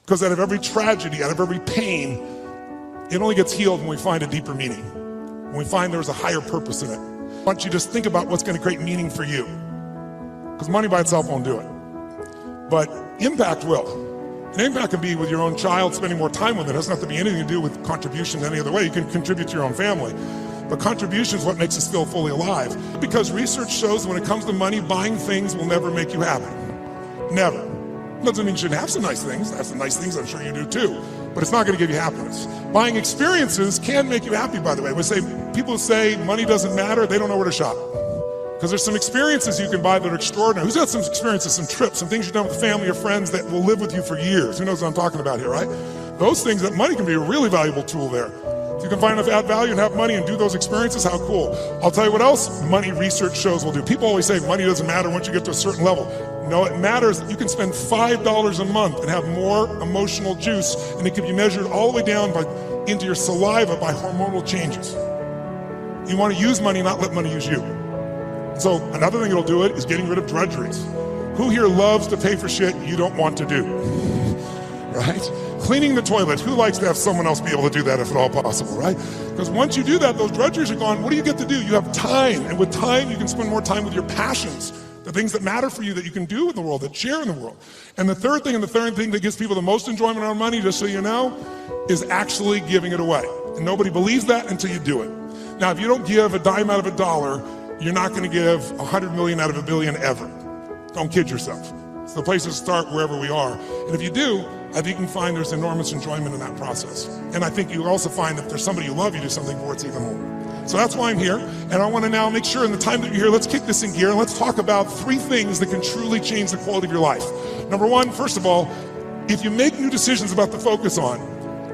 Because out of every tragedy, out of every pain, it only gets healed when we find a deeper meaning. When we find there's a higher purpose in it. I want you to just think about what's going to create meaning for you. Because money by itself won't do it. But impact will. And impact can be with your own child, spending more time with it. It doesn't have to be anything to do with contribution any other way. You can contribute to your own family. But contribution is what makes us feel fully alive. Because research shows when it comes to money, buying things will never make you happy. Never. Doesn't mean you shouldn't have some nice things. Have some nice things, I'm sure you do too. But it's not going to give you happiness. Buying experiences can make you happy, by the way. People who say money doesn't matter, they don't know where to shop. Because there's some experiences you can buy that are extraordinary. Who's got some experiences, some trips, some things you've done with family or friends that will live with you for years? Who knows what I'm talking about here, right? Those things, that money can be a really valuable tool there. If you can find enough add value and have money and do those experiences, how cool. I'll tell you what else money research shows will do. People always say money doesn't matter once you get to a certain level. No, it matters. You can spend $5 a month and have more emotional juice, and it can be measured all the way down into your saliva by hormonal changes. You want to use money, not let money use you. So another thing that'll do it is getting rid of drudgeries. Who here loves to pay for shit you don't want to do? Right? Cleaning the toilet. Who likes to have someone else be able to do that if at all possible, right? Because once you do that, those drudgeries are gone. What do you get to do? You have time. And with time, you can spend more time with your passions, the things that matter for you that you can do in the world, that share in the world. And the third thing that gives people the most enjoyment out of money, just so you know, is actually giving it away. And nobody believes that until you do it. Now, if you don't give a dime out of a dollar, you're not going to give 100 million out of a billion ever. Don't kid yourself. It's the place to start wherever we are. And if you do, I think you can find there's enormous enjoyment in that process. And I think you'll also find that if there's somebody you love, you do something for, it's even more. So that's why I'm here. And I want to now make sure in the time that you're here, let's kick this in gear and let's talk about 3 things that can truly change the quality of your life. Number 1, first of all, if you make new decisions about to focus on,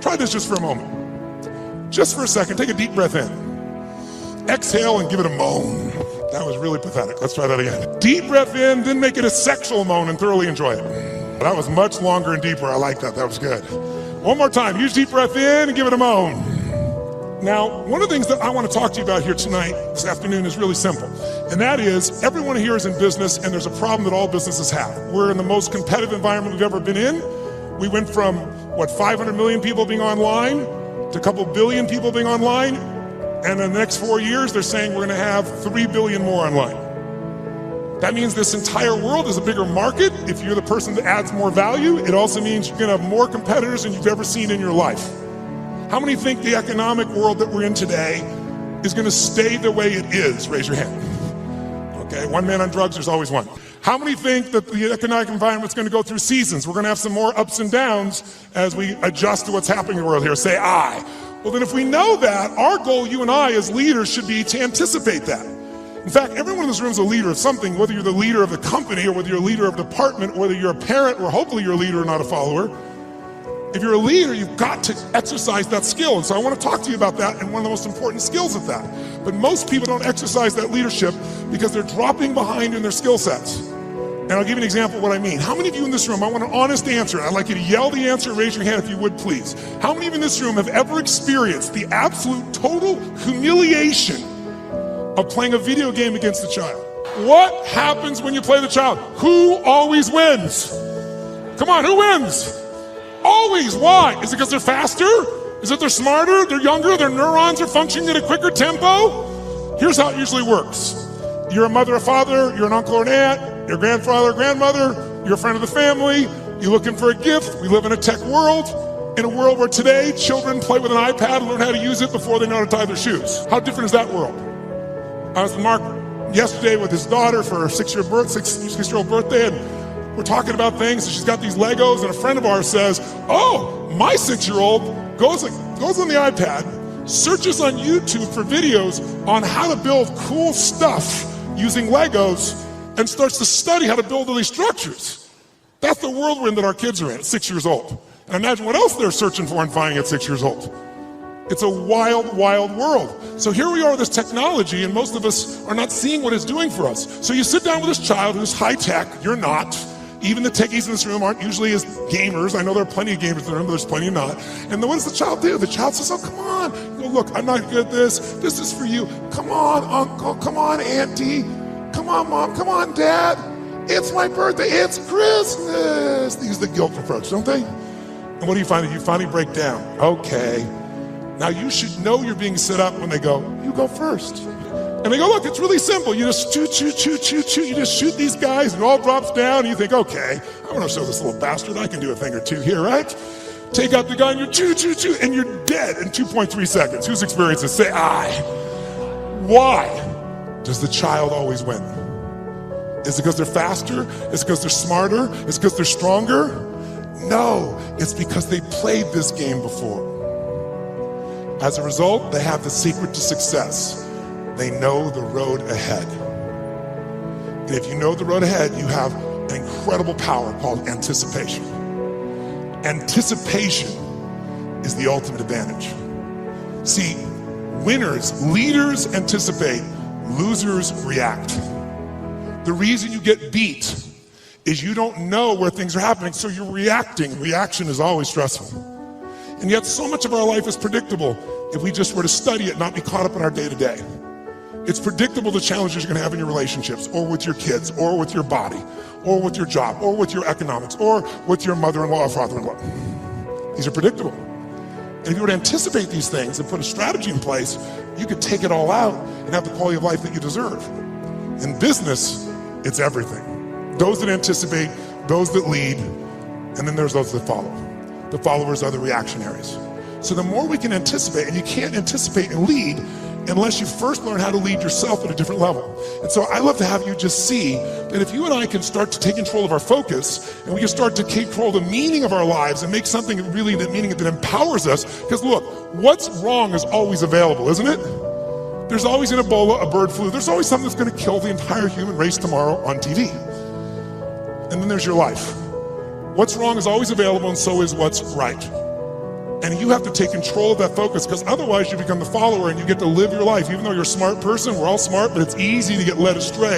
try this just for a moment. Just for a second, take a deep breath in. Exhale and give it a moan. That was really pathetic. Let's try that again. Deep breath in, then make it a sexual moan and thoroughly enjoy it. That was much longer and deeper. I like that. That was good. One more time. Use deep breath in and give it a moan. Now, one of the things that I want to talk to you about here tonight, this afternoon, is really simple. And that is, everyone here is in business, and there's a problem that all businesses have. We're in the most competitive environment we've ever been in. We went from, 500 million people being online to a couple billion people being online. And in the next 4 years, they're saying we're going to have 3 billion more online. That means this entire world is a bigger market. If you're the person that adds more value, it also means you're going to have more competitors than you've ever seen in your life. How many think the economic world that we're in today is going to stay the way it is? Raise your hand. Okay, one man on drugs, there's always one. How many think that the economic environment's going to go through seasons? We're going to have some more ups and downs as we adjust to what's happening in the world here. Say aye. Well, then if we know that, our goal, you and I as leaders, should be to anticipate that. In fact, everyone in this room is a leader of something, whether you're the leader of the company or whether you're a leader of a department, whether you're a parent or hopefully you're a leader and not a follower. If you're a leader, you've got to exercise that skill. And so I want to talk to you about that and one of the most important skills of that. But most people don't exercise that leadership because they're dropping behind in their skill sets. And I'll give you an example of what I mean. How many of you in this room, I want an honest answer. I'd like you to yell the answer, raise your hand if you would, please. How many of you in this room have ever experienced the absolute total humiliation of playing a video game against a child? What happens when you play the child? Who always wins? Come on, who wins? Always. Why? Is it because they're faster? Is it they're smarter? They're younger? Their neurons are functioning at a quicker tempo? Here's how it usually works. You're a mother or father, you're an uncle or an aunt, you're a grandfather or grandmother, you're a friend of the family, you're looking for a gift. We live in a tech world, in a world where today children play with an iPad and learn how to use it before they know how to tie their shoes. How different is that world? I was with Mark yesterday with his daughter for her 6-year-old birthday, and we're talking about things, and she's got these Legos, and a friend of ours says, oh, my 6-year-old goes on the iPad, searches on YouTube for videos on how to build cool stuff using Legos, and starts to study how to build all these structures. That's the world we're in, that our kids are in at 6 years old. And imagine what else they're searching for and finding at 6 years old. It's a wild, wild world. So here we are with this technology, and most of us are not seeing what it's doing for us. So you sit down with this child who's high tech, you're not. Even the techies in this room aren't usually as gamers. I know there are plenty of gamers in the room, but there's plenty not. And then what does the child do? The child says, oh, come on. You go, look, I'm not good at this. This is for you. Come on, uncle. Come on, auntie. Come on, mom. Come on, dad. It's my birthday. It's Christmas. They use the guilt approach, don't they? And what do you find? You finally break down. Okay. Now you should know you're being set up when they go, you go first. And they go, look, it's really simple. You just shoot. You just shoot these guys and it all drops down. And you think, okay, I want to show this little bastard I can do a thing or two here, right? Take out the gun, you shoot, and you're dead in 2.3 seconds. Whose experience is say, I? Why does the child always win? Is it because they're faster? Is it because they're smarter? Is it because they're stronger? No, it's because they played this game before. As a result, they have the secret to success. They know the road ahead. And if you know the road ahead, you have an incredible power called anticipation. Anticipation is the ultimate advantage. See, winners, leaders anticipate, losers react. The reason you get beat is you don't know where things are happening, so you're reacting. Reaction is always stressful. And yet so much of our life is predictable if we just were to study it, not be caught up in our day-to-day. It's predictable the challenges you're gonna have in your relationships, or with your kids, or with your body, or with your job, or with your economics, or with your mother-in-law or father-in-law. These are predictable. And if you were to anticipate these things and put a strategy in place, you could take it all out and have the quality of life that you deserve. In business, it's everything. Those that anticipate, those that lead, and then there's those that follow. The followers are the reactionaries. So the more we can anticipate, and you can't anticipate and lead unless you first learn how to lead yourself at a different level. And so I love to have you just see that if you and I can start to take control of our focus, and we can start to take control of the meaning of our lives and make something really that meaning that empowers us, because look, what's wrong is always available, isn't it? There's always an Ebola, a bird flu, there's always something that's gonna kill the entire human race tomorrow on TV. And then there's your life. What's wrong is always available, and so is what's right. And you have to take control of that focus, because otherwise you become the follower and you get to live your life. Even though you're a smart person, we're all smart, but it's easy to get led astray.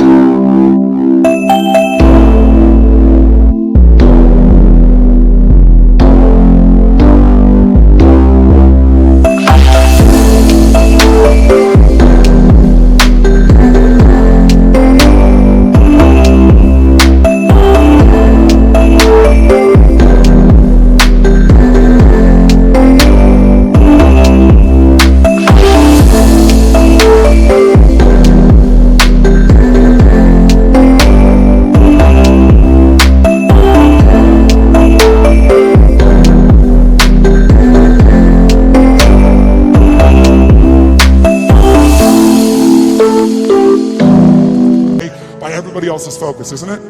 Everybody else's focus, isn't it?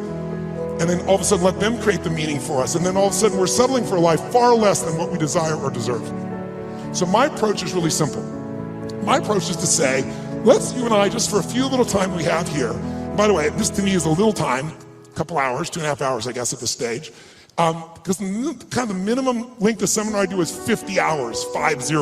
And then all of a sudden let them create the meaning for us. And then all of a sudden we're settling for a life far less than what we desire or deserve. So my approach is really simple. My approach is to say, let's, you and I, just for a few little time we have here. By the way, this to me is a little time, a couple hours, 2.5 hours, I guess, at this stage. Because kind of the minimum length of seminar I do is 50 hours, 50.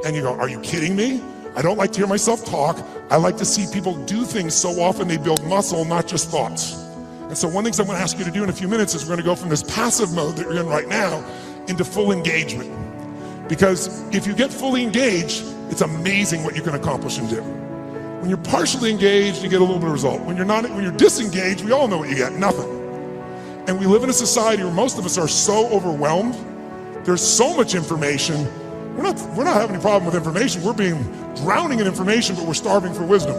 And you go, are you kidding me? I don't like to hear myself talk. I like to see people do things so often they build muscle, not just thoughts. And so one thing I'm gonna ask you to do in a few minutes is we're gonna go from this passive mode that you're in right now into full engagement. Because if you get fully engaged, it's amazing what you can accomplish and do. When you're partially engaged, you get a little bit of result. When you're disengaged, we all know what you get, nothing. And we live in a society where most of us are so overwhelmed. There's so much information. We're not having any problem with information. We're drowning in information, but we're starving for wisdom.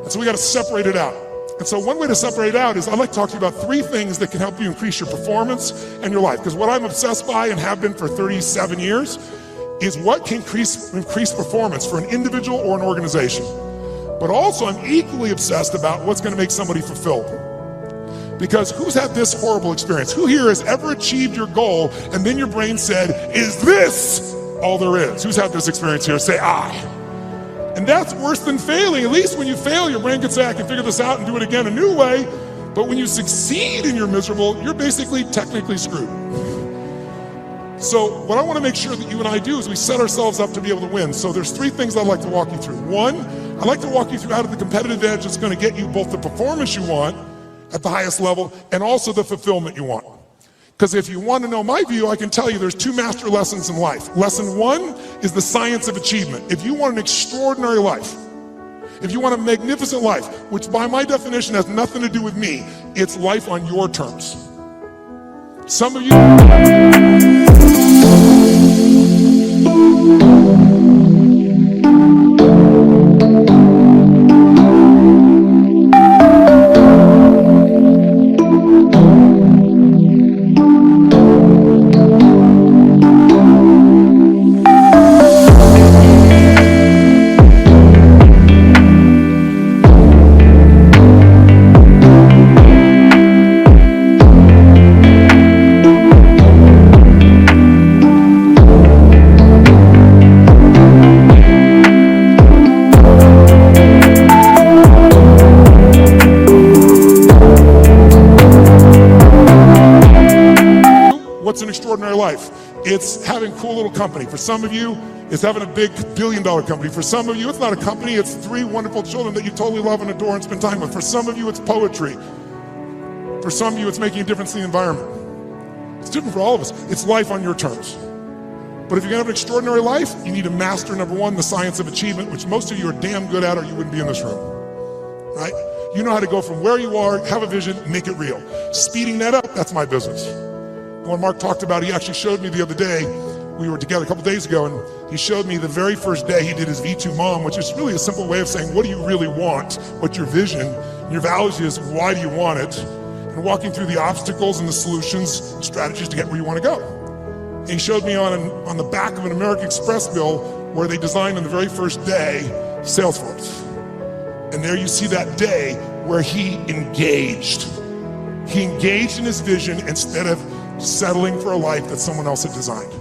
And so we gotta separate it out. And so one way to separate it out is I'd like to talk to you about 3 things that can help you increase your performance and your life. Because what I'm obsessed by and have been for 37 years is what can increase performance for an individual or an organization. But also I'm equally obsessed about what's gonna make somebody fulfilled. Because who's had this horrible experience? Who here has ever achieved your goal and then your brain said, is this all there is? Who's had this experience here? Say, I. And that's worse than failing. At least when you fail, your brain can say, I can figure this out and do it again a new way. But when you succeed and you're miserable, you're basically technically screwed. So what I want to make sure that you and I do is we set ourselves up to be able to win. So there's 3 things I'd like to walk you through. 1, I'd like to walk you through how to the competitive edge that's going to get you both the performance you want at the highest level and also the fulfillment you want. Because if you want to know my view, I can tell you there's 2 master lessons in life. Lesson 1 is the science of achievement. If you want an extraordinary life, if you want a magnificent life, which by my definition has nothing to do with me, it's life on your terms. Some of you it's having cool little company. For some of you, it's having a big billion-dollar company. For some of you, it's not a company, it's 3 wonderful children that you totally love and adore and spend time with. For some of you, it's poetry. For some of you, it's making a difference in the environment. It's different for all of us. It's life on your terms. But if you're gonna have an extraordinary life, you need to master, number one, the science of achievement, which most of you are damn good at or you wouldn't be in this room, right? You know how to go from where you are, have a vision, make it real. Speeding that up, that's my business. And what Mark talked about, he actually showed me the other day, we were together a couple days ago, and he showed me the very first day he did his V2 Mom, which is really a simple way of saying, what do you really want? What's your vision? Your values is, why do you want it? And walking through the obstacles and the solutions, strategies to get where you want to go. And he showed me on the back of an American Express bill where they designed on the very first day, Salesforce. And there you see that day where he engaged. He engaged in his vision instead of settling for a life that someone else had designed.